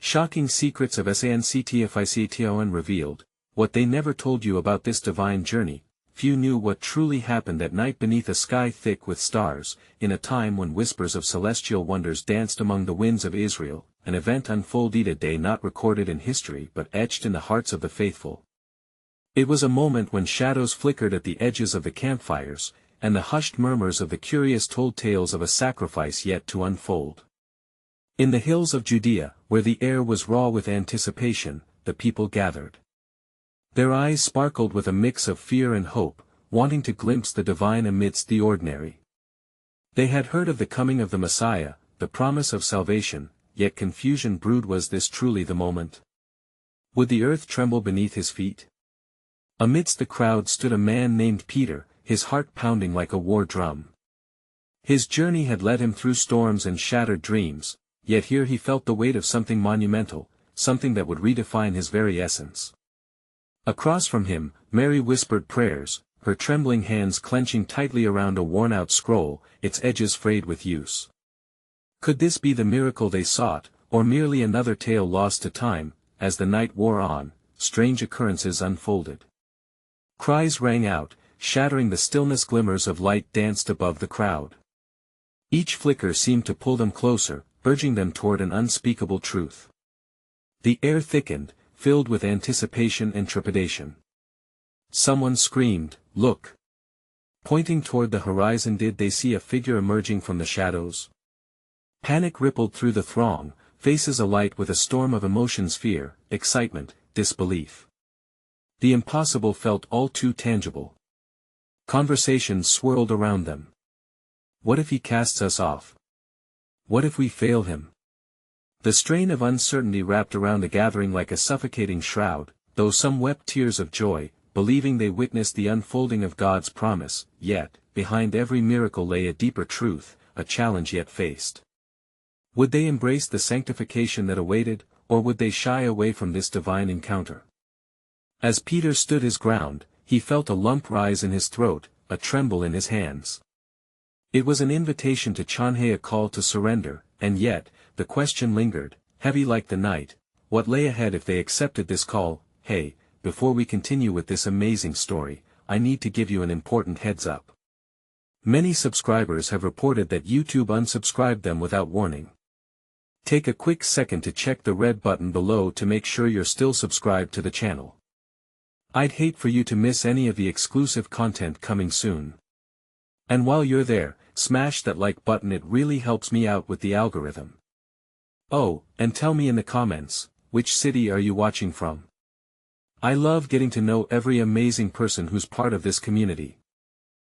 Shocking secrets of SANCTIFICATION revealed. What they never told you about this divine journey. Few knew what truly happened at night beneath a sky thick with stars, in a time when whispers of celestial wonders danced among the winds of Israel, an event unfolded a day not recorded in history but etched in the hearts of the faithful. It was a moment when shadows flickered at the edges of the campfires, and the hushed murmurs of the curious told tales of a sacrifice yet to unfold. In the hills of Judea, where the air was raw with anticipation, the people gathered. Their eyes sparkled with a mix of fear and hope, wanting to glimpse the divine amidst the ordinary. They had heard of the coming of the Messiah, the promise of salvation, yet confusion brewed. Was this truly the moment? Would the earth tremble beneath his feet? Amidst the crowd stood a man named Peter, his heart pounding like a war drum. His journey had led him through storms and shattered dreams, yet here he felt the weight of something monumental, something that would redefine his very essence. Across from him, Mary whispered prayers, her trembling hands clenching tightly around a worn-out scroll, its edges frayed with use. Could this be the miracle they sought, or merely another tale lost to time? As the night wore on, strange occurrences unfolded. Cries rang out, shattering the stillness. Glimmers of light danced above the crowd. Each flicker seemed to pull them closer, urging them toward an unspeakable truth. The air thickened, filled with anticipation and trepidation. Someone screamed, "Look!" Pointing toward the horizon. Did they see a figure emerging from the shadows? Panic rippled through the throng, faces alight with a storm of emotions: fear, excitement, disbelief. The impossible felt all too tangible. Conversations swirled around them. What if he casts us off? What if we fail him? The strain of uncertainty wrapped around the gathering like a suffocating shroud, though some wept tears of joy, believing they witnessed the unfolding of God's promise, yet, behind every miracle lay a deeper truth, a challenge yet faced. Would they embrace the sanctification that awaited, or would they shy away from this divine encounter? As Peter stood his ground, he felt a lump rise in his throat, a tremble in his hands. It was an invitation to change, a call to surrender, and yet, the question lingered, heavy like the night: what lay ahead if they accepted this call? Hey, before we continue with this amazing story, I need to give you an important heads up. Many subscribers have reported that YouTube unsubscribed them without warning. Take a quick second to check the red button below to make sure you're still subscribed to the channel. I'd hate for you to miss any of the exclusive content coming soon. And while you're there, smash that like button, it really helps me out with the algorithm. Oh, and tell me in the comments, which city are you watching from? I love getting to know every amazing person who's part of this community.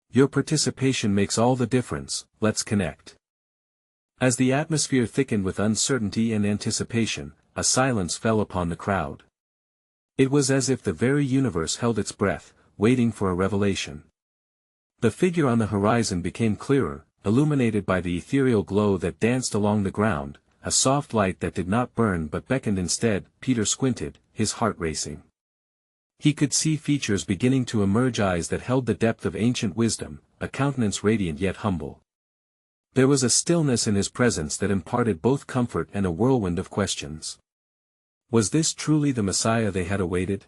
Your participation makes all the difference. Let's connect. As the atmosphere thickened with uncertainty and anticipation, a silence fell upon the crowd. It was as if the very universe held its breath, waiting for a revelation. The figure on the horizon became clearer, illuminated by the ethereal glow that danced along the ground, a soft light that did not burn but beckoned instead. Peter squinted, his heart racing. He could see features beginning to emerge, eyes that held the depth of ancient wisdom, a countenance radiant yet humble. There was a stillness in his presence that imparted both comfort and a whirlwind of questions. Was this truly the Messiah they had awaited?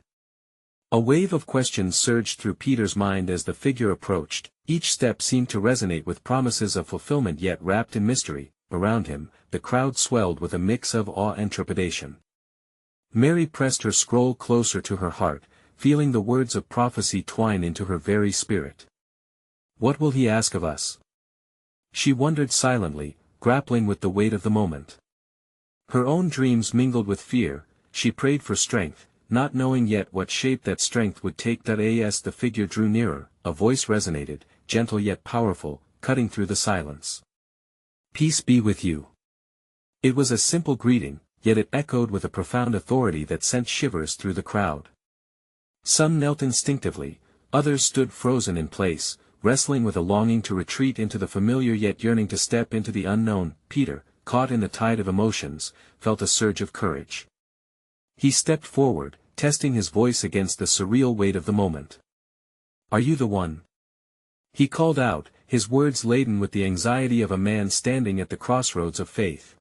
A wave of questions surged through Peter's mind as the figure approached. Each step seemed to resonate with promises of fulfillment yet wrapped in mystery. Around him, the crowd swelled with a mix of awe and trepidation. Mary pressed her scroll closer to her heart, feeling the words of prophecy twine into her very spirit. What will he ask of us? She wondered silently, grappling with the weight of the moment. Her own dreams mingled with fear. She prayed for strength, not knowing yet what shape that strength would take. As the figure drew nearer, a voice resonated, gentle yet powerful, cutting through the silence. "Peace be with you." It was a simple greeting, yet it echoed with a profound authority that sent shivers through the crowd. Some knelt instinctively, others stood frozen in place, wrestling with a longing to retreat into the familiar yet yearning to step into the unknown. Peter, caught in the tide of emotions, felt a surge of courage. He stepped forward, testing his voice against the surreal weight of the moment. "Are you the one?" He called out, his words laden with the anxiety of a man standing at the crossroads of faith.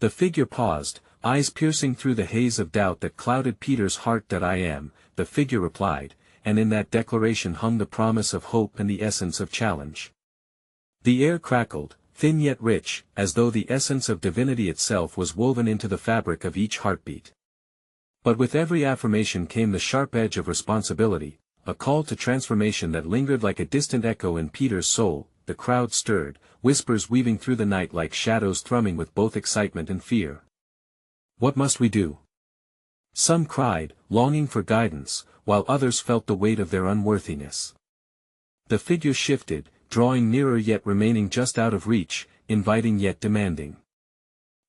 The figure paused, eyes piercing through the haze of doubt that clouded Peter's heart. "That I am," the figure replied, and in that declaration hung the promise of hope and the essence of challenge. The air crackled, thin yet rich, as though the essence of divinity itself was woven into the fabric of each heartbeat. But with every affirmation came the sharp edge of responsibility, a call to transformation that lingered like a distant echo in Peter's soul. The crowd stirred, whispers weaving through the night like shadows thrumming with both excitement and fear. "What must we do?" some cried, longing for guidance, while others felt the weight of their unworthiness. The figure shifted, drawing nearer yet remaining just out of reach, inviting yet demanding.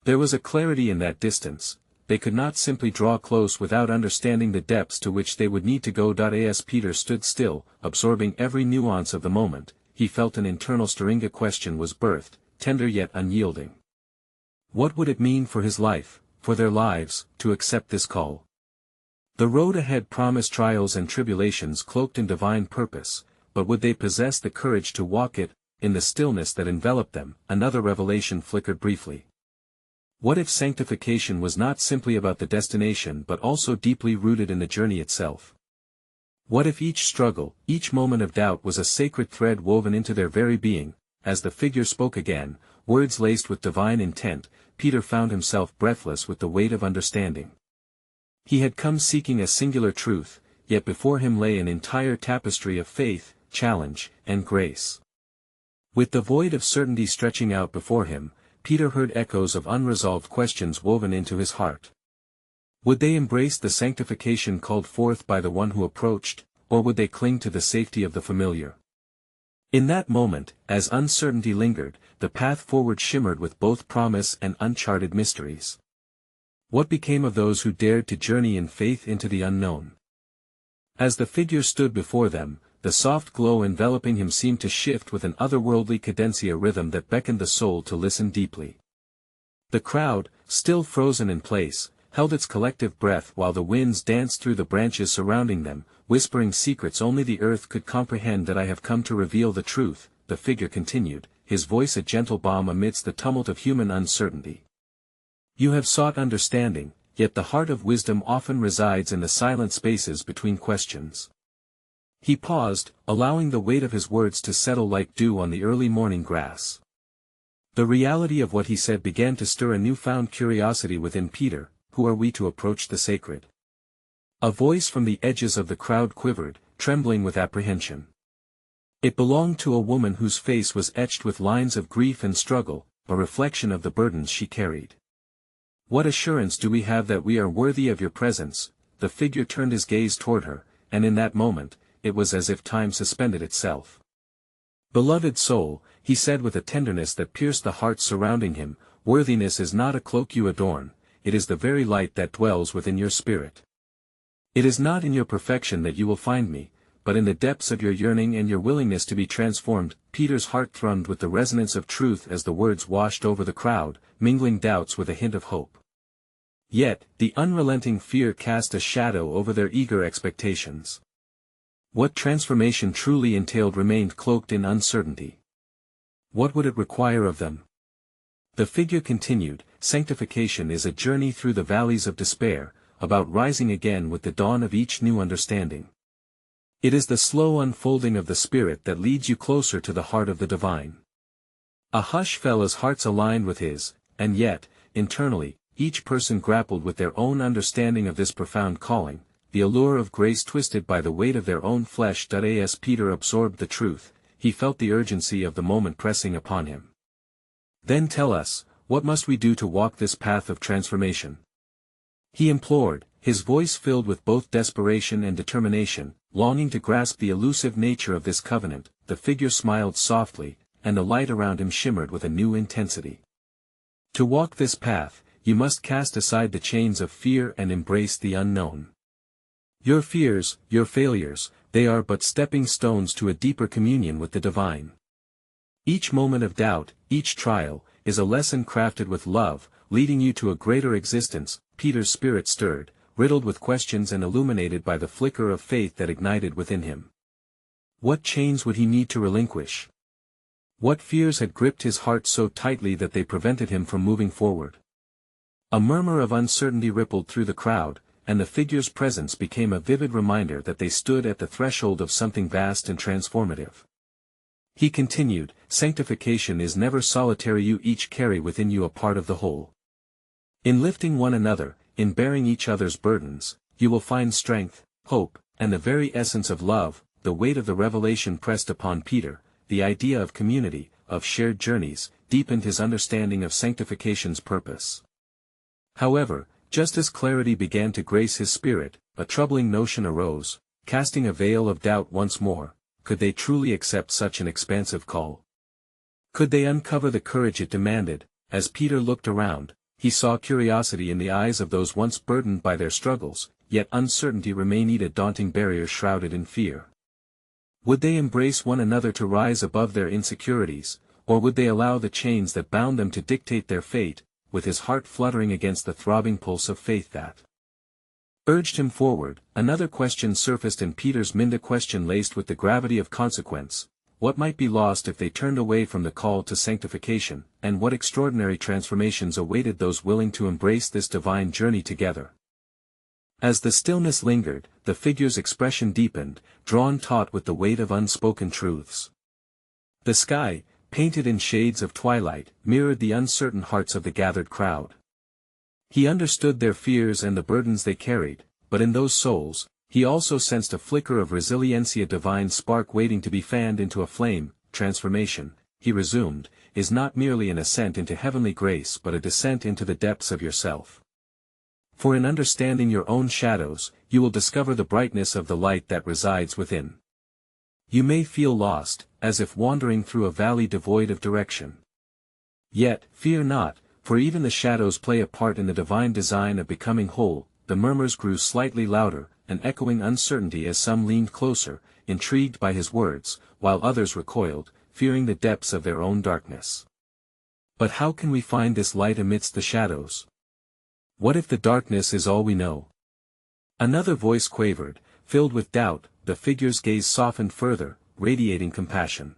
There was a clarity in that distance. They could not simply draw close without understanding the depths to which they would need to go. As Peter stood still, absorbing every nuance of the moment, he felt an internal stirring. A question was birthed, tender yet unyielding. What would it mean for his life, for their lives, to accept this call? The road ahead promised trials and tribulations cloaked in divine purpose, but would they possess the courage to walk it? In the stillness that enveloped them, another revelation flickered briefly. What if sanctification was not simply about the destination but also deeply rooted in the journey itself? What if each struggle, each moment of doubt was a sacred thread woven into their very being? As the figure spoke again, words laced with divine intent, Peter found himself breathless with the weight of understanding. He had come seeking a singular truth, yet before him lay an entire tapestry of faith, challenge, and grace. With the void of certainty stretching out before him, Peter heard echoes of unresolved questions woven into his heart. Would they embrace the sanctification called forth by the one who approached, or would they cling to the safety of the familiar? In that moment, as uncertainty lingered, the path forward shimmered with both promise and uncharted mysteries. What became of those who dared to journey in faith into the unknown? As the figure stood before them, the soft glow enveloping him seemed to shift with an otherworldly cadencia rhythm that beckoned the soul to listen deeply. The crowd, still frozen in place, held its collective breath while the winds danced through the branches surrounding them, whispering secrets only the earth could comprehend. "That I have come to reveal the truth," the figure continued, his voice a gentle balm amidst the tumult of human uncertainty. "You have sought understanding, yet the heart of wisdom often resides in the silent spaces between questions." He paused, allowing the weight of his words to settle like dew on the early morning grass. The reality of what he said began to stir a newfound curiosity within Peter. Who are we to approach the sacred? A voice from the edges of the crowd quivered, trembling with apprehension. It belonged to a woman whose face was etched with lines of grief and struggle, a reflection of the burdens she carried. "What assurance do we have that we are worthy of your presence?" The figure turned his gaze toward her, and in that moment, it was as if time suspended itself. "Beloved soul," he said with a tenderness that pierced the hearts surrounding him, "worthiness is not a cloak you adorn, it is the very light that dwells within your spirit. It is not in your perfection that you will find me, but in the depths of your yearning and your willingness to be transformed." Peter's heart thrummed with the resonance of truth as the words washed over the crowd, mingling doubts with a hint of hope. Yet, the unrelenting fear cast a shadow over their eager expectations. What transformation truly entailed remained cloaked in uncertainty. What would it require of them? The figure continued, "Sanctification is a journey through the valleys of despair, about rising again with the dawn of each new understanding. It is the slow unfolding of the Spirit that leads you closer to the heart of the divine." A hush fell as hearts aligned with his, and yet, internally, each person grappled with their own understanding of this profound calling. The allure of grace twisted by the weight of their own flesh. As Peter absorbed the truth, he felt the urgency of the moment pressing upon him. "Then tell us, what must we do to walk this path of transformation?" he implored, his voice filled with both desperation and determination, longing to grasp the elusive nature of this covenant. The figure smiled softly, and the light around him shimmered with a new intensity. "To walk this path, you must cast aside the chains of fear and embrace the unknown. Your fears, your failures, they are but stepping stones to a deeper communion with the divine. Each moment of doubt, each trial, is a lesson crafted with love, leading you to a greater existence." Peter's spirit stirred, riddled with questions and illuminated by the flicker of faith that ignited within him. What chains would he need to relinquish? What fears had gripped his heart so tightly that they prevented him from moving forward? A murmur of uncertainty rippled through the crowd, and the figure's presence became a vivid reminder that they stood at the threshold of something vast and transformative. He continued, "Sanctification is never solitary, you each carry within you a part of the whole. In lifting one another, in bearing each other's burdens, you will find strength, hope, and the very essence of love." The weight of the revelation pressed upon Peter, the idea of community, of shared journeys, deepened his understanding of sanctification's purpose. However, just as clarity began to grace his spirit, a troubling notion arose, casting a veil of doubt once more. Could they truly accept such an expansive call? Could they uncover the courage it demanded? As Peter looked around, he saw curiosity in the eyes of those once burdened by their struggles, yet uncertainty remained a daunting barrier shrouded in fear. Would they embrace one another to rise above their insecurities, or would they allow the chains that bound them to dictate their fate, with his heart fluttering against the throbbing pulse of faith that urged him forward? Another question surfaced in Peter's mind, a question laced with the gravity of consequence. What might be lost if they turned away from the call to sanctification, and what extraordinary transformations awaited those willing to embrace this divine journey together? As the stillness lingered, the figure's expression deepened, drawn taut with the weight of unspoken truths. The sky, painted in shades of twilight, mirrored the uncertain hearts of the gathered crowd. He understood their fears and the burdens they carried, but in those souls, he also sensed a flicker of resiliency, a divine spark waiting to be fanned into a flame. Transformation, he resumed, is not merely an ascent into heavenly grace but a descent into the depths of yourself. For in understanding your own shadows, you will discover the brightness of the light that resides within. You may feel lost, as if wandering through a valley devoid of direction. Yet, fear not, for even the shadows play a part in the divine design of becoming whole. The murmurs grew slightly louder, an echoing uncertainty as some leaned closer, intrigued by his words, while others recoiled, fearing the depths of their own darkness. But how can we find this light amidst the shadows? What if the darkness is all we know? Another voice quavered, filled with doubt. The figure's gaze softened further, radiating compassion.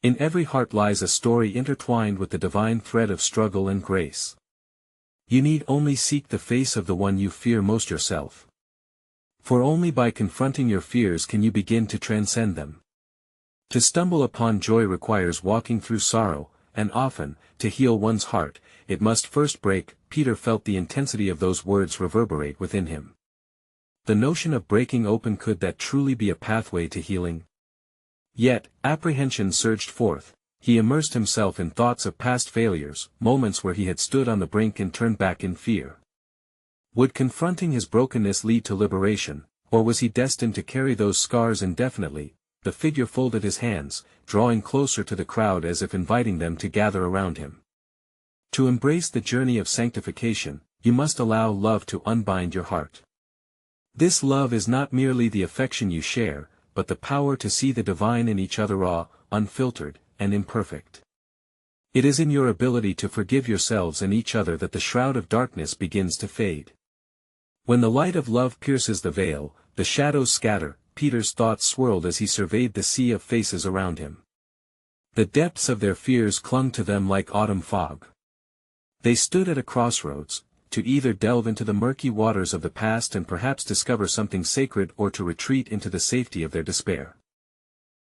In every heart lies a story intertwined with the divine thread of struggle and grace. You need only seek the face of the one you fear most, yourself. For only by confronting your fears can you begin to transcend them. To stumble upon joy requires walking through sorrow, and often, to heal one's heart, it must first break. Peter felt the intensity of those words reverberate within him. The notion of breaking open, could that truly be a pathway to healing? Yet, apprehension surged forth. He immersed himself in thoughts of past failures, moments where he had stood on the brink and turned back in fear. Would confronting his brokenness lead to liberation, or was he destined to carry those scars indefinitely? The figure folded his hands, drawing closer to the crowd as if inviting them to gather around him. To embrace the journey of sanctification, you must allow love to unbind your heart. This love is not merely the affection you share, but the power to see the divine in each other, raw, unfiltered, and imperfect. It is in your ability to forgive yourselves and each other that the shroud of darkness begins to fade. When the light of love pierces the veil, the shadows scatter. Peter's thoughts swirled as he surveyed the sea of faces around him. The depths of their fears clung to them like autumn fog. They stood at a crossroads, to either delve into the murky waters of the past and perhaps discover something sacred, or to retreat into the safety of their despair.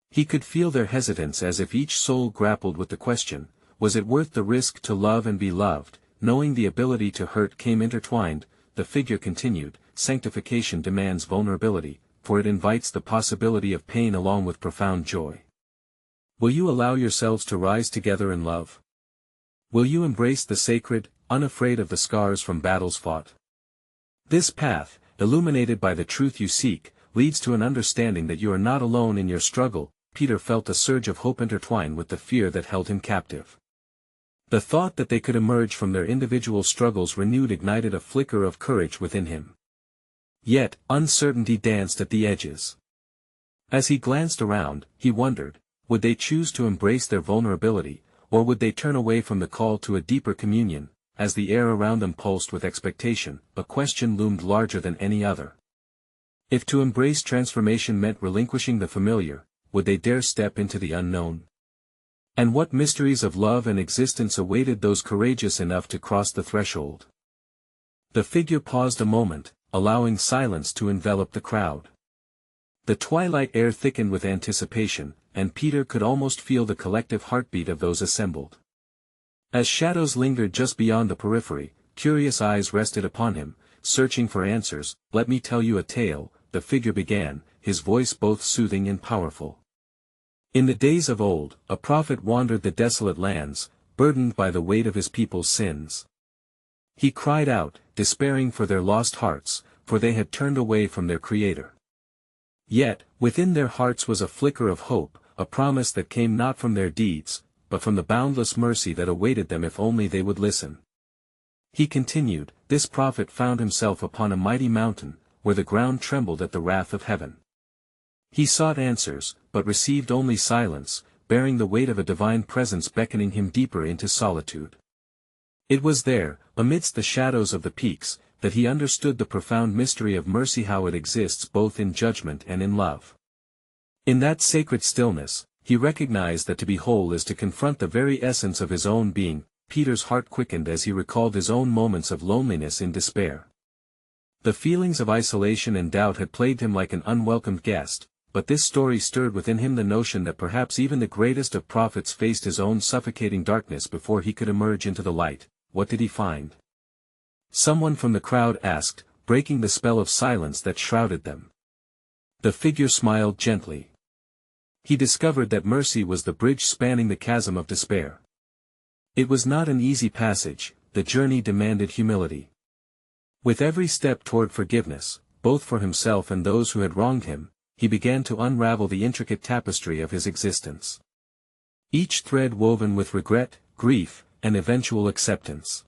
He could feel their hesitance, as if each soul grappled with the question, was it worth the risk to love and be loved? Knowing the ability to hurt came intertwined. The figure continued, sanctification demands vulnerability, for it invites the possibility of pain along with profound joy. Will you allow yourselves to rise together in love? Will you embrace the sacred, unafraid of the scars from battles fought? This path, illuminated by the truth you seek, leads to an understanding that you are not alone in your struggle. Peter felt a surge of hope intertwine with the fear that held him captive. The thought that they could emerge from their individual struggles renewed ignited a flicker of courage within him. Yet, uncertainty danced at the edges. As he glanced around, he wondered, would they choose to embrace their vulnerability, or would they turn away from the call to a deeper communion? As the air around them pulsed with expectation, a question loomed larger than any other. If to embrace transformation meant relinquishing the familiar, would they dare step into the unknown? And what mysteries of love and existence awaited those courageous enough to cross the threshold? The figure paused a moment, allowing silence to envelop the crowd. The twilight air thickened with anticipation, and Peter could almost feel the collective heartbeat of those assembled. As shadows lingered just beyond the periphery, curious eyes rested upon him, searching for answers. "Let me tell you a tale," the figure began, his voice both soothing and powerful. "In the days of old, a prophet wandered the desolate lands, burdened by the weight of his people's sins. He cried out, despairing for their lost hearts, for they had turned away from their Creator. Yet, within their hearts was a flicker of hope, a promise that came not from their deeds, but from the boundless mercy that awaited them if only they would listen." He continued, "This prophet found himself upon a mighty mountain, where the ground trembled at the wrath of heaven. He sought answers, but received only silence, bearing the weight of a divine presence beckoning him deeper into solitude. It was there, amidst the shadows of the peaks, that he understood the profound mystery of mercy, how it exists both in judgment and in love. In that sacred stillness, he recognized that to be whole is to confront the very essence of his own being." Peter's heart quickened as he recalled his own moments of loneliness and despair. The feelings of isolation and doubt had plagued him like an unwelcomed guest, but this story stirred within him the notion that perhaps even the greatest of prophets faced his own suffocating darkness before he could emerge into the light. What did he find? Someone from the crowd asked, breaking the spell of silence that shrouded them. The figure smiled gently. He discovered that mercy was the bridge spanning the chasm of despair. It was not an easy passage, the journey demanded humility. With every step toward forgiveness, both for himself and those who had wronged him, he began to unravel the intricate tapestry of his existence. Each thread woven with regret, grief, and eventual acceptance.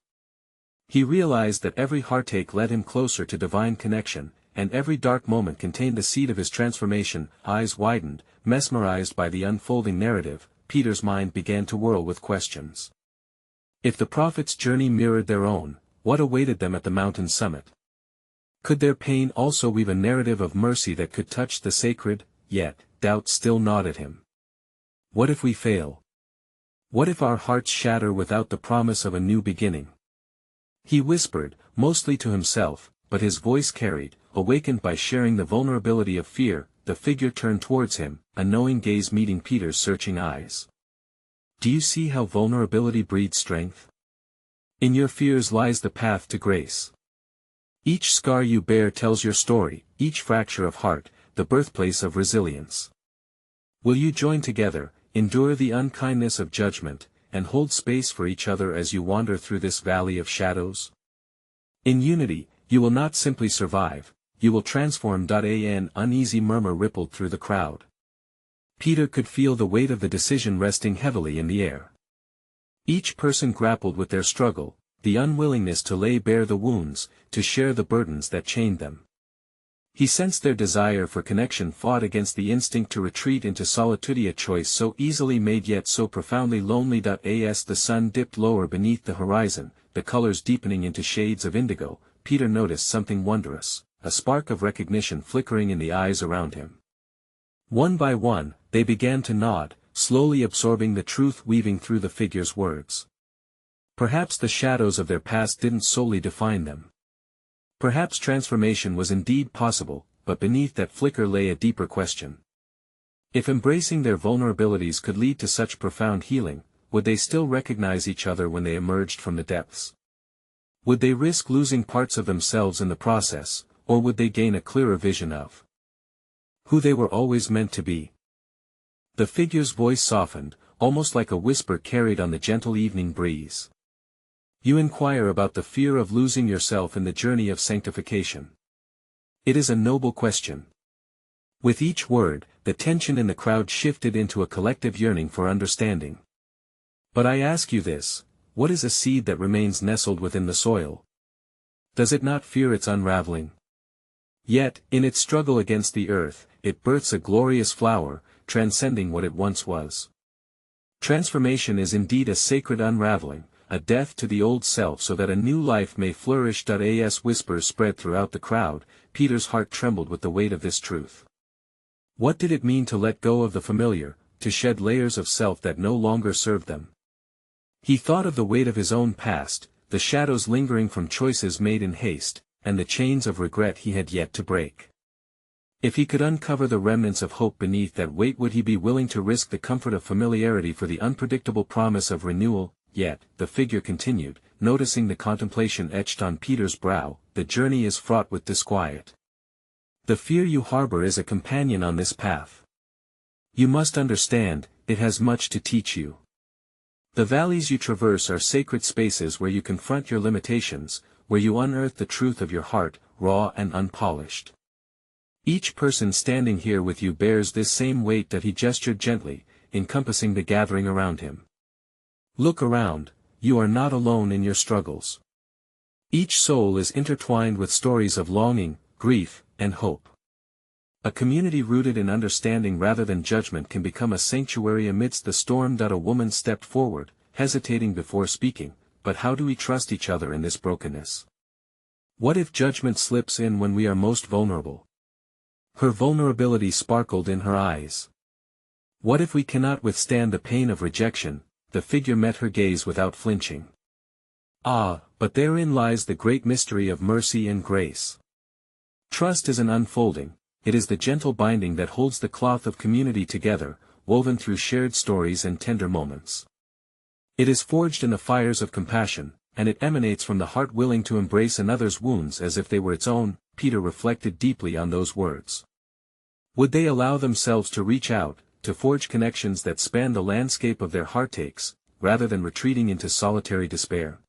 He realized that every heartache led him closer to divine connection, and every dark moment contained the seed of his transformation. Eyes widened, mesmerized by the unfolding narrative, Peter's mind began to whirl with questions. If the prophet's journey mirrored their own, what awaited them at the mountain's summit? Could their pain also weave a narrative of mercy that could touch the sacred? Yet, doubt still gnawed at him. What if we fail? What if our hearts shatter without the promise of a new beginning? He whispered, mostly to himself, but his voice carried, awakened by sharing the vulnerability of fear. The figure turned towards him, a knowing gaze meeting Peter's searching eyes. "Do you see how vulnerability breeds strength? In your fears lies the path to grace. Each scar you bear tells your story, each fracture of heart, the birthplace of resilience. Will you join together, endure the unkindness of judgment, and hold space for each other as you wander through this valley of shadows? In unity, you will not simply survive, you will transform." An uneasy murmur rippled through the crowd. Peter could feel the weight of the decision resting heavily in the air. Each person grappled with their struggle, the unwillingness to lay bare the wounds, to share the burdens that chained them. He sensed their desire for connection fought against the instinct to retreat into solitude, a choice so easily made yet so profoundly lonely. As the sun dipped lower beneath the horizon, the colors deepening into shades of indigo, Peter noticed something wondrous, a spark of recognition flickering in the eyes around him. One by one, they began to nod, slowly absorbing the truth weaving through the figure's words. Perhaps the shadows of their past didn't solely define them. Perhaps transformation was indeed possible, but beneath that flicker lay a deeper question. If embracing their vulnerabilities could lead to such profound healing, would they still recognize each other when they emerged from the depths? Would they risk losing parts of themselves in the process, or would they gain a clearer vision of who they were always meant to be? The figure's voice softened, almost like a whisper carried on the gentle evening breeze. You inquire about the fear of losing yourself in the journey of sanctification. It is a noble question. With each word, the tension in the crowd shifted into a collective yearning for understanding. But I ask you this, what is a seed that remains nestled within the soil? Does it not fear its unraveling? Yet, in its struggle against the earth, it births a glorious flower, transcending what it once was. Transformation is indeed a sacred unraveling, a death to the old self so that a new life may flourish. As whispers spread throughout the crowd, Peter's heart trembled with the weight of this truth. What did it mean to let go of the familiar, to shed layers of self that no longer served them? He thought of the weight of his own past, the shadows lingering from choices made in haste, and the chains of regret he had yet to break. If he could uncover the remnants of hope beneath that weight, would he be willing to risk the comfort of familiarity for the unpredictable promise of renewal? Yet, the figure continued, noticing the contemplation etched on Peter's brow, the journey is fraught with disquiet. The fear you harbor is a companion on this path. You must understand, it has much to teach you. The valleys you traverse are sacred spaces where you confront your limitations, where you unearth the truth of your heart, raw and unpolished. Each person standing here with you bears this same weight. That he gestured gently, encompassing the gathering around him. Look around, you are not alone in your struggles. Each soul is intertwined with stories of longing, grief, and hope. A community rooted in understanding rather than judgment can become a sanctuary amidst the storm. A woman stepped forward, hesitating before speaking, but how do we trust each other in this brokenness? What if judgment slips in when we are most vulnerable? Her vulnerability sparkled in her eyes. What if we cannot withstand the pain of rejection? The figure met her gaze without flinching. Ah, but therein lies the great mystery of mercy and grace. Trust is an unfolding, it is the gentle binding that holds the cloth of community together, woven through shared stories and tender moments. It is forged in the fires of compassion, and it emanates from the heart willing to embrace another's wounds as if they were its own. Peter reflected deeply on those words. Would they allow themselves to reach out, to forge connections that span the landscape of their heartaches, rather than retreating into solitary despair?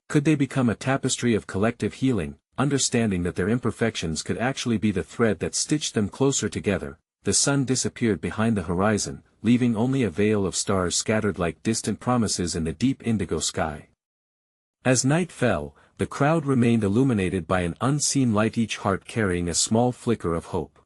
Could they become a tapestry of collective healing, understanding that their imperfections could actually be the thread that stitched them closer together? The sun disappeared behind the horizon, leaving only a veil of stars scattered like distant promises in the deep indigo sky. As night fell, the crowd remained illuminated by an unseen light, each heart carrying a small flicker of hope.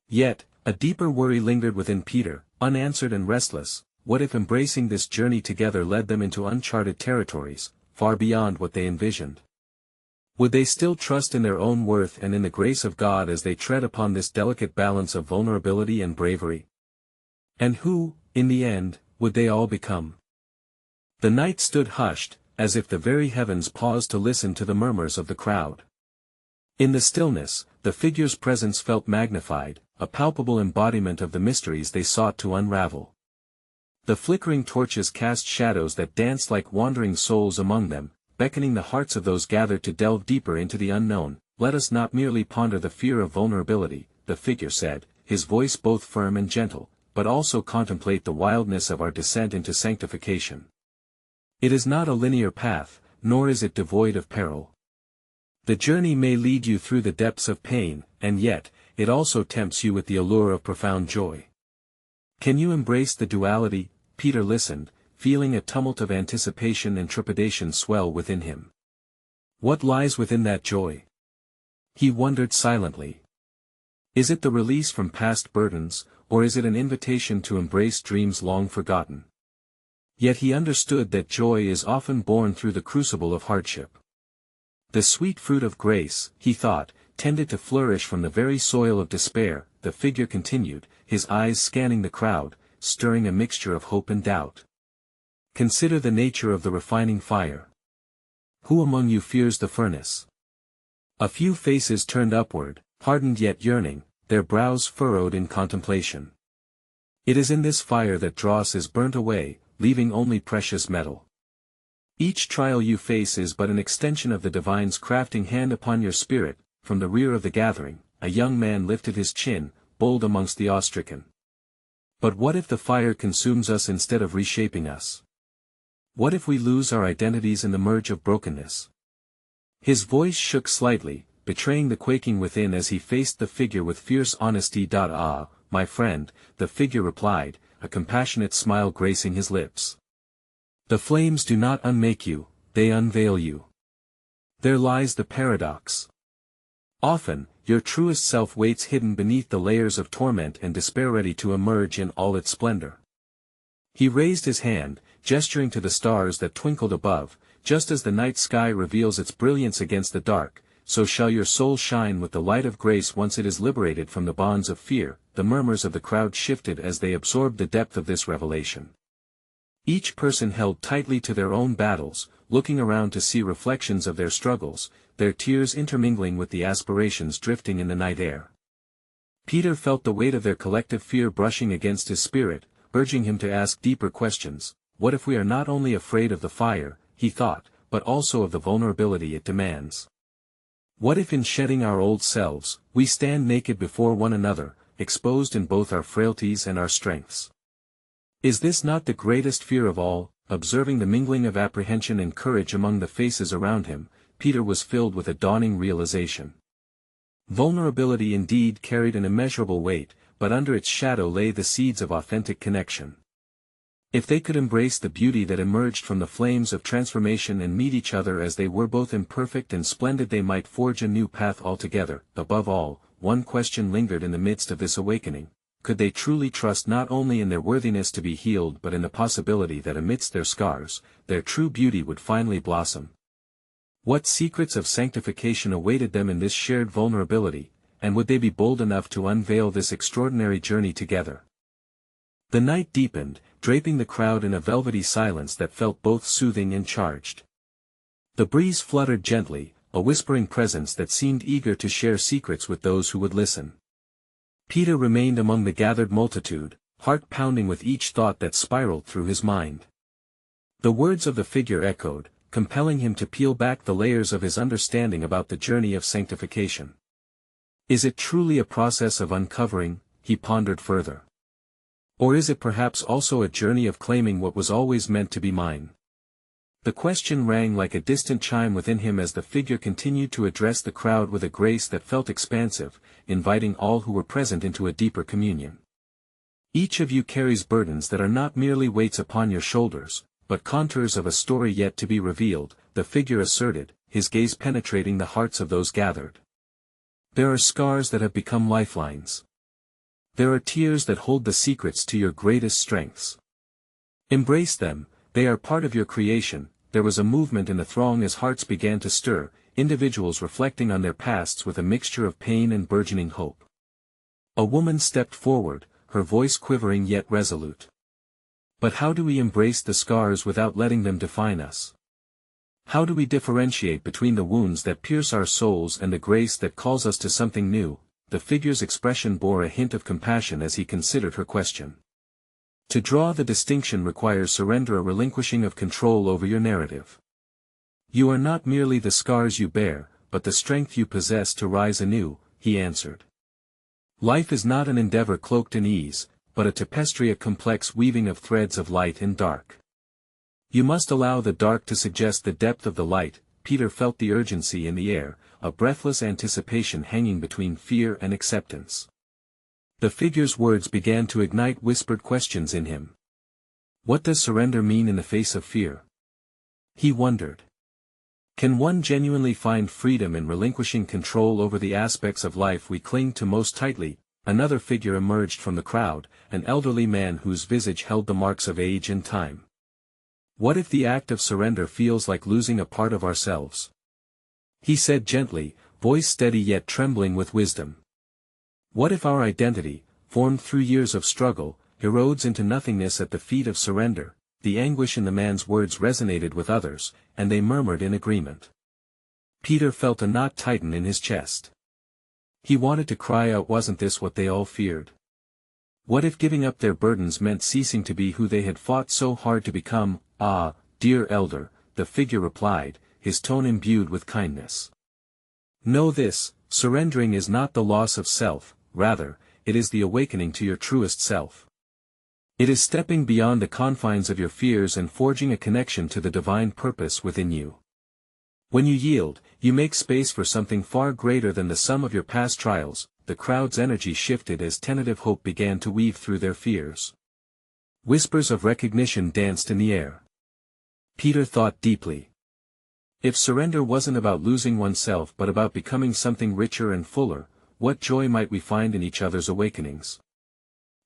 Yet, a deeper worry lingered within Peter, unanswered and restless. What if embracing this journey together led them into uncharted territories, far beyond what they envisioned? Would they still trust in their own worth and in the grace of God as they tread upon this delicate balance of vulnerability and bravery? And who, in the end, would they all become? The night stood hushed, as if the very heavens paused to listen to the murmurs of the crowd. In the stillness, the figure's presence felt magnified, a palpable embodiment of the mysteries they sought to unravel. The flickering torches cast shadows that danced like wandering souls among them, beckoning the hearts of those gathered to delve deeper into the unknown. Let us not merely ponder the fear of vulnerability, the figure said, his voice both firm and gentle, but also contemplate the wildness of our descent into sanctification. It is not a linear path, nor is it devoid of peril. The journey may lead you through the depths of pain, and yet, it also tempts you with the allure of profound joy. Can you embrace the duality? Peter listened, feeling a tumult of anticipation and trepidation swell within him. What lies within that joy? He wondered silently. Is it the release from past burdens, or is it an invitation to embrace dreams long forgotten? Yet he understood that joy is often born through the crucible of hardship. The sweet fruit of grace, he thought, tended to flourish from the very soil of despair. The figure continued, his eyes scanning the crowd, stirring a mixture of hope and doubt. Consider the nature of the refining fire. Who among you fears the furnace? A few faces turned upward, hardened yet yearning, their brows furrowed in contemplation. It is in this fire that dross is burnt away, leaving only precious metal. Each trial you face is but an extension of the divine's crafting hand upon your spirit. From the rear of the gathering, a young man lifted his chin, bold amongst the awe-stricken. But what if the fire consumes us instead of reshaping us? What if we lose our identities in the merge of brokenness? His voice shook slightly, betraying the quaking within as he faced the figure with fierce honesty. Ah, my friend, the figure replied, a compassionate smile gracing his lips. The flames do not unmake you, they unveil you. There lies the paradox. Often, your truest self waits hidden beneath the layers of torment and despair, ready to emerge in all its splendor. He raised his hand, gesturing to the stars that twinkled above. Just as the night sky reveals its brilliance against the dark, so shall your soul shine with the light of grace once it is liberated from the bonds of fear. The murmurs of the crowd shifted as they absorbed the depth of this revelation. Each person held tightly to their own battles, looking around to see reflections of their struggles, their tears intermingling with the aspirations drifting in the night air. Peter felt the weight of their collective fear brushing against his spirit, urging him to ask deeper questions. What if we are not only afraid of the fire, he thought, but also of the vulnerability it demands? What if in shedding our old selves, we stand naked before one another, exposed in both our frailties and our strengths? Is this not the greatest fear of all? Observing the mingling of apprehension and courage among the faces around him, Peter was filled with a dawning realization. Vulnerability indeed carried an immeasurable weight, but under its shadow lay the seeds of authentic connection. If they could embrace the beauty that emerged from the flames of transformation and meet each other as they were both imperfect and splendid, they might forge a new path altogether. Above all, one question lingered in the midst of this awakening: could they truly trust not only in their worthiness to be healed but in the possibility that amidst their scars, their true beauty would finally blossom? What secrets of sanctification awaited them in this shared vulnerability, and would they be bold enough to unveil this extraordinary journey together? The night deepened, draping the crowd in a velvety silence that felt both soothing and charged. The breeze fluttered gently, a whispering presence that seemed eager to share secrets with those who would listen. Peter remained among the gathered multitude, heart pounding with each thought that spiraled through his mind. The words of the figure echoed, compelling him to peel back the layers of his understanding about the journey of sanctification. Is it truly a process of uncovering? He pondered further. Or is it perhaps also a journey of claiming what was always meant to be mine? The question rang like a distant chime within him as the figure continued to address the crowd with a grace that felt expansive, inviting all who were present into a deeper communion. Each of you carries burdens that are not merely weights upon your shoulders, but contours of a story yet to be revealed, the figure asserted, his gaze penetrating the hearts of those gathered. There are scars that have become lifelines. There are tears that hold the secrets to your greatest strengths. Embrace them, they are part of your creation. There was a movement in the throng as hearts began to stir, individuals reflecting on their pasts with a mixture of pain and burgeoning hope. A woman stepped forward, her voice quivering yet resolute. But how do we embrace the scars without letting them define us? How do we differentiate between the wounds that pierce our souls and the grace that calls us to something new? The figure's expression bore a hint of compassion as he considered her question. To draw the distinction requires surrender, a relinquishing of control over your narrative. You are not merely the scars you bear, but the strength you possess to rise anew, he answered. Life is not an endeavor cloaked in ease, but a tapestry, a complex weaving of threads of light and dark. You must allow the dark to suggest the depth of the light. Peter felt the urgency in the air, a breathless anticipation hanging between fear and acceptance. The figure's words began to ignite whispered questions in him. What does surrender mean in the face of fear? He wondered. Can one genuinely find freedom in relinquishing control over the aspects of life we cling to most tightly? Another figure emerged from the crowd, an elderly man whose visage held the marks of age and time. What if the act of surrender feels like losing a part of ourselves? He said gently, voice steady yet trembling with wisdom. What if our identity, formed through years of struggle, erodes into nothingness at the feet of surrender? The anguish in the man's words resonated with others, and they murmured in agreement. Peter felt a knot tighten in his chest. He wanted to cry out, wasn't this what they all feared? What if giving up their burdens meant ceasing to be who they had fought so hard to become? Ah, dear elder, the figure replied, his tone imbued with kindness. Know this, surrendering is not the loss of self, rather, it is the awakening to your truest self. It is stepping beyond the confines of your fears and forging a connection to the divine purpose within you. When you yield, you make space for something far greater than the sum of your past trials. The crowd's energy shifted as tentative hope began to weave through their fears. Whispers of recognition danced in the air. Peter thought deeply. If surrender wasn't about losing oneself but about becoming something richer and fuller, what joy might we find in each other's awakenings?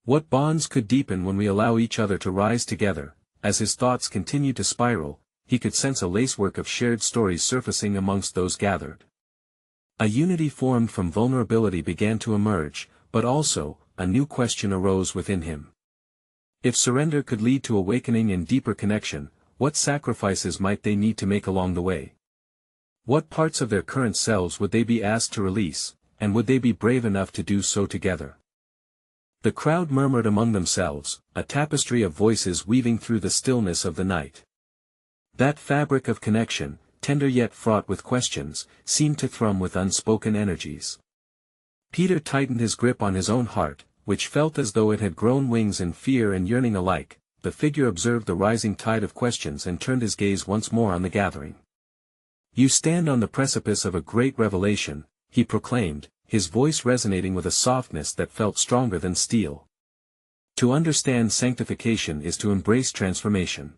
What bonds could deepen when we allow each other to rise together? As his thoughts continued to spiral, he could sense a lacework of shared stories surfacing amongst those gathered. A unity formed from vulnerability began to emerge, but also, a new question arose within him. If surrender could lead to awakening and deeper connection, what sacrifices might they need to make along the way? What parts of their current selves would they be asked to release, and would they be brave enough to do so together? The crowd murmured among themselves, a tapestry of voices weaving through the stillness of the night. That fabric of connection, tender yet fraught with questions, seemed to thrum with unspoken energies. Peter tightened his grip on his own heart, which felt as though it had grown wings in fear and yearning alike. The figure observed the rising tide of questions and turned his gaze once more on the gathering. "You stand on the precipice of a great revelation," he proclaimed, his voice resonating with a softness that felt stronger than steel. "To understand sanctification is to embrace transformation.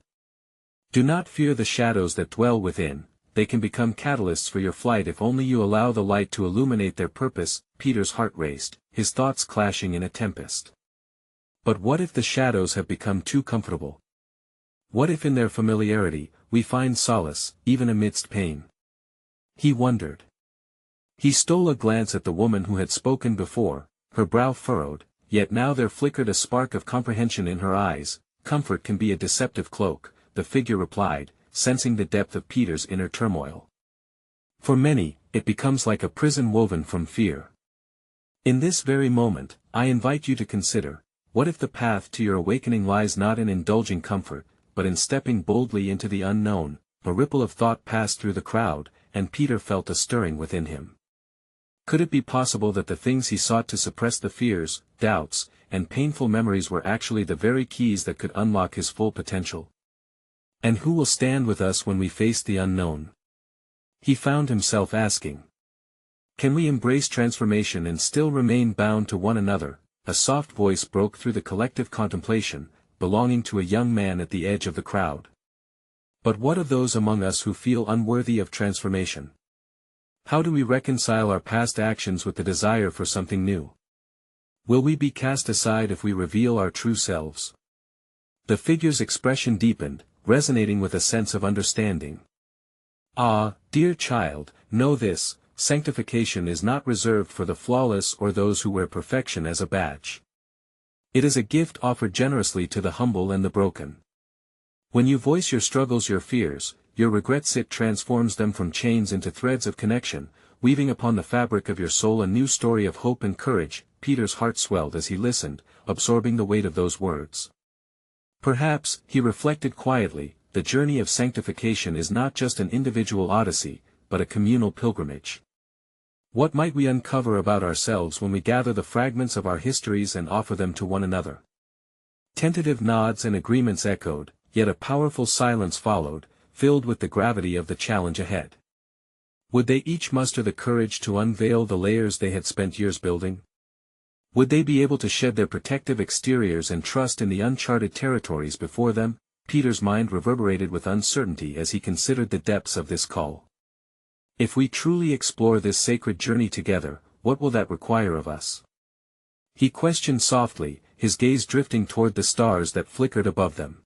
Do not fear the shadows that dwell within, they can become catalysts for your flight if only you allow the light to illuminate their purpose." Peter's heart raced, his thoughts clashing in a tempest. But what if the shadows have become too comfortable? What if in their familiarity, we find solace, even amidst pain? He wondered. He stole a glance at the woman who had spoken before, her brow furrowed, yet now there flickered a spark of comprehension in her eyes. "Comfort can be a deceptive cloak," the figure replied, sensing the depth of Peter's inner turmoil. "For many, it becomes like a prison woven from fear. In this very moment, I invite you to consider, what if the path to your awakening lies not in indulging comfort, but in stepping boldly into the unknown?" A ripple of thought passed through the crowd, and Peter felt a stirring within him. Could it be possible that the things he sought to suppress, the fears, doubts, and painful memories, were actually the very keys that could unlock his full potential? And who will stand with us when we face the unknown? He found himself asking. Can we embrace transformation and still remain bound to one another? A soft voice broke through the collective contemplation, belonging to a young man at the edge of the crowd. But what of those among us who feel unworthy of transformation? How do we reconcile our past actions with the desire for something new? Will we be cast aside if we reveal our true selves? The figure's expression deepened, resonating with a sense of understanding. "Ah, dear child, know this, sanctification is not reserved for the flawless or those who wear perfection as a badge. It is a gift offered generously to the humble and the broken. When you voice your struggles, your fears, your regrets, it transforms them from chains into threads of connection, weaving upon the fabric of your soul a new story of hope and courage." Peter's heart swelled as he listened, absorbing the weight of those words. Perhaps, he reflected quietly, the journey of sanctification is not just an individual odyssey, but a communal pilgrimage. What might we uncover about ourselves when we gather the fragments of our histories and offer them to one another? Tentative nods and agreements echoed, yet a powerful silence followed, filled with the gravity of the challenge ahead. Would they each muster the courage to unveil the layers they had spent years building? Would they be able to shed their protective exteriors and trust in the uncharted territories before them? Peter's mind reverberated with uncertainty as he considered the depths of this call. If we truly explore this sacred journey together, what will that require of us? He questioned softly, his gaze drifting toward the stars that flickered above them.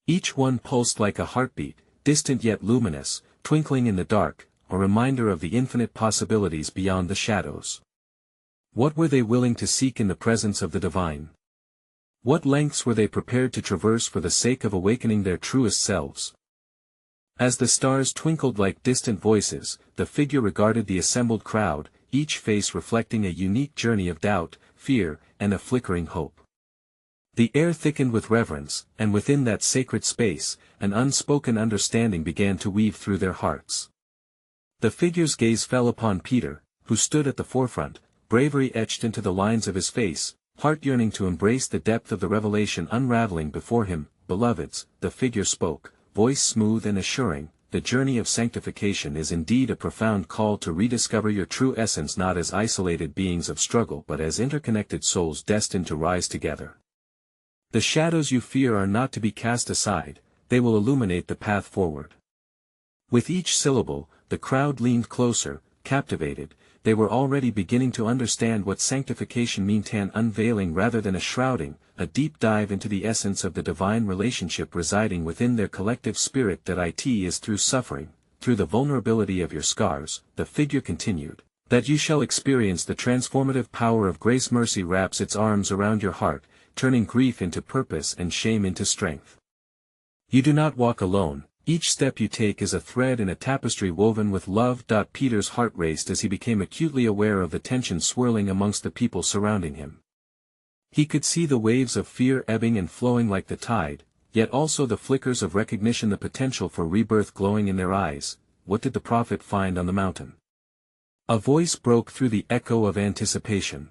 Each one pulsed like a heartbeat, distant yet luminous, twinkling in the dark, a reminder of the infinite possibilities beyond the shadows. What were they willing to seek in the presence of the divine? What lengths were they prepared to traverse for the sake of awakening their truest selves? As the stars twinkled like distant voices, the figure regarded the assembled crowd, each face reflecting a unique journey of doubt, fear, and a flickering hope. The air thickened with reverence, and within that sacred space, an unspoken understanding began to weave through their hearts. The figure's gaze fell upon Peter, who stood at the forefront, bravery etched into the lines of his face, heart yearning to embrace the depth of the revelation unraveling before him. "Beloveds," the figure spoke, voice smooth and assuring, "the journey of sanctification is indeed a profound call to rediscover your true essence, not as isolated beings of struggle but as interconnected souls destined to rise together. The shadows you fear are not to be cast aside, they will illuminate the path forward." With each syllable, the crowd leaned closer, captivated. They were already beginning to understand what sanctification meant: an unveiling rather than a shrouding, a deep dive into the essence of the divine relationship residing within their collective spirit. "That it is through suffering, through the vulnerability of your scars," the figure continued, "that you shall experience the transformative power of grace. Mercy wraps its arms around your heart, turning grief into purpose and shame into strength. You do not walk alone, each step you take is a thread in a tapestry woven with love. Peter's heart raced as he became acutely aware of the tension swirling amongst the people surrounding him. He could see the waves of fear ebbing and flowing like the tide, yet also the flickers of recognition, the potential for rebirth glowing in their eyes. What did the prophet find on the mountain? A voice broke through the echo of anticipation.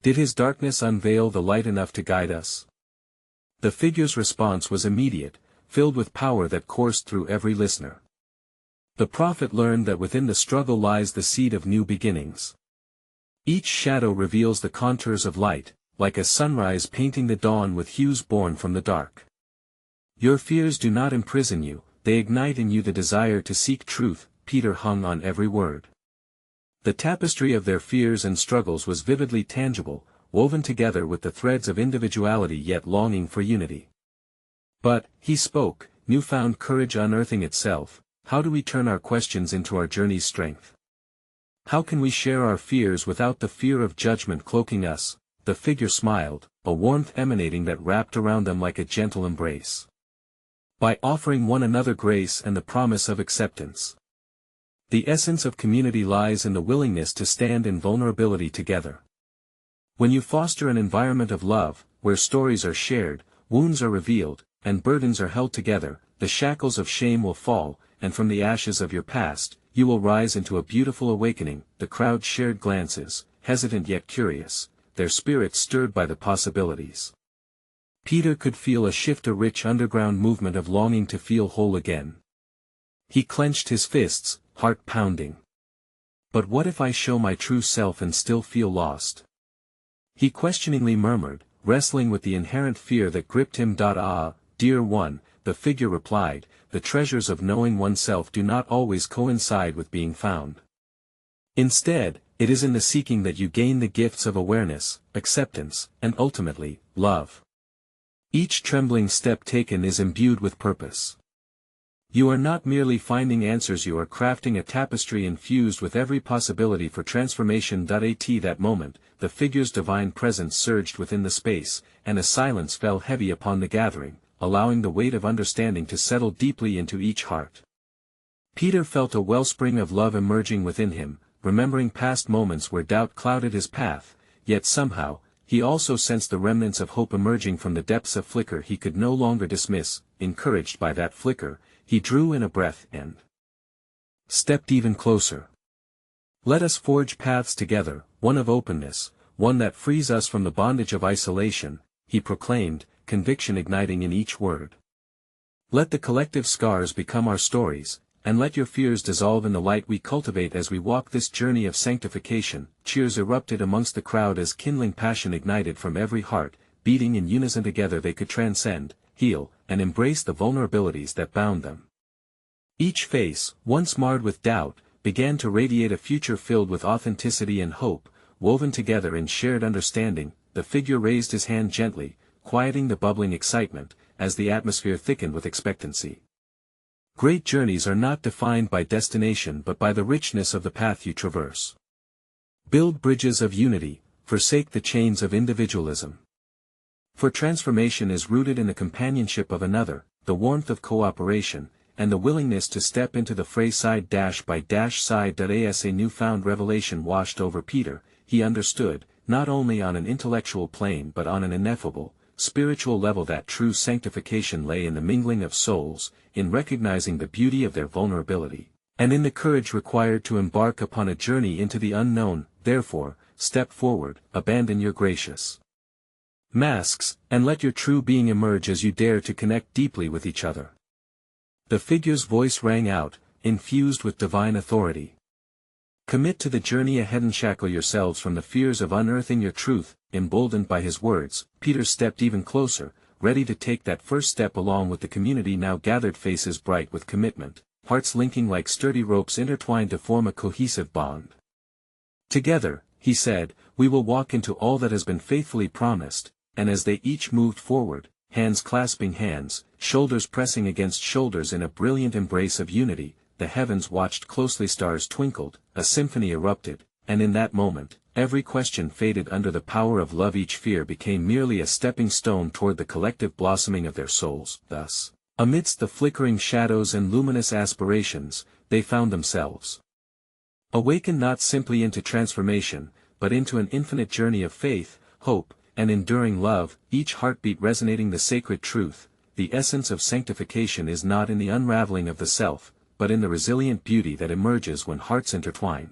Did his darkness unveil the light enough to guide us? The figure's response was immediate, filled with power that coursed through every listener. The prophet learned that within the struggle lies the seed of new beginnings. Each shadow reveals the contours of light, like a sunrise painting the dawn with hues born from the dark. Your fears do not imprison you, they ignite in you the desire to seek truth. Peter hung on every word. The tapestry of their fears and struggles was vividly tangible, woven together with the threads of individuality yet longing for unity. But, he spoke, newfound courage unearthing itself, how do we turn our questions into our journey's strength? How can we share our fears without the fear of judgment cloaking us? The figure smiled, a warmth emanating that wrapped around them like a gentle embrace. By offering one another grace and the promise of acceptance. The essence of community lies in the willingness to stand in vulnerability together. When you foster an environment of love, where stories are shared, wounds are revealed, and burdens are held together, the shackles of shame will fall, and from the ashes of your past, you will rise into a beautiful awakening. The crowd shared glances, hesitant yet curious, their spirits stirred by the possibilities. Peter could feel a shift, a rich underground movement of longing to feel whole again. He clenched his fists, heart pounding. But what if I show my true self and still feel lost? He questioningly murmured, wrestling with the inherent fear that gripped him. Dear one, the figure replied, the treasures of knowing oneself do not always coincide with being found. Instead, it is in the seeking that you gain the gifts of awareness, acceptance, and ultimately, love. Each trembling step taken is imbued with purpose. You are not merely finding answers, you are crafting a tapestry infused with every possibility for transformation. At that moment, the figure's divine presence surged within the space, and a silence fell heavy upon the gathering, allowing the weight of understanding to settle deeply into each heart. Peter felt a wellspring of love emerging within him, remembering past moments where doubt clouded his path, yet somehow, he also sensed the remnants of hope emerging from the depths of flicker he could no longer dismiss. Encouraged by that flicker, he drew in a breath and stepped even closer. Let us forge paths together, one of openness, one that frees us from the bondage of isolation, he proclaimed, conviction igniting in each word. Let the collective scars become our stories, and let your fears dissolve in the light we cultivate as we walk this journey of sanctification. Cheers erupted amongst the crowd as kindling passion ignited from every heart, beating in unison. Together they could transcend, heal, and embrace the vulnerabilities that bound them. Each face, once marred with doubt, began to radiate a future filled with authenticity and hope, woven together in shared understanding. The figure raised his hand gently, quieting the bubbling excitement, as the atmosphere thickened with expectancy. Great journeys are not defined by destination but by the richness of the path you traverse. Build bridges of unity, forsake the chains of individualism. For transformation is rooted in the companionship of another, the warmth of cooperation, and the willingness to step into the fray. Side by side. As a newfound revelation washed over Peter, he understood, not only on an intellectual plane but on an ineffable, spiritual level, that true sanctification lay in the mingling of souls, in recognizing the beauty of their vulnerability, and in the courage required to embark upon a journey into the unknown. Therefore, step forward, abandon your gracious masks, and let your true being emerge as you dare to connect deeply with each other. The figure's voice rang out, infused with divine authority. Commit to the journey ahead, unshackle yourselves from the fears of unearthing your truth. Emboldened by his words, Peter stepped even closer, ready to take that first step along with the community now gathered, faces bright with commitment, hearts linking like sturdy ropes intertwined to form a cohesive bond. Together, he said, we will walk into all that has been faithfully promised. And as they each moved forward, hands clasping hands, shoulders pressing against shoulders in a brilliant embrace of unity, the heavens watched closely, stars twinkled, a symphony erupted, and in that moment, every question faded under the power of love. Each fear became merely a stepping stone toward the collective blossoming of their souls. Thus, amidst the flickering shadows and luminous aspirations, they found themselves awakened not simply into transformation, but into an infinite journey of faith, hope, and enduring love, each heartbeat resonating the sacred truth: the essence of sanctification is not in the unraveling of the self, but in the resilient beauty that emerges when hearts intertwine.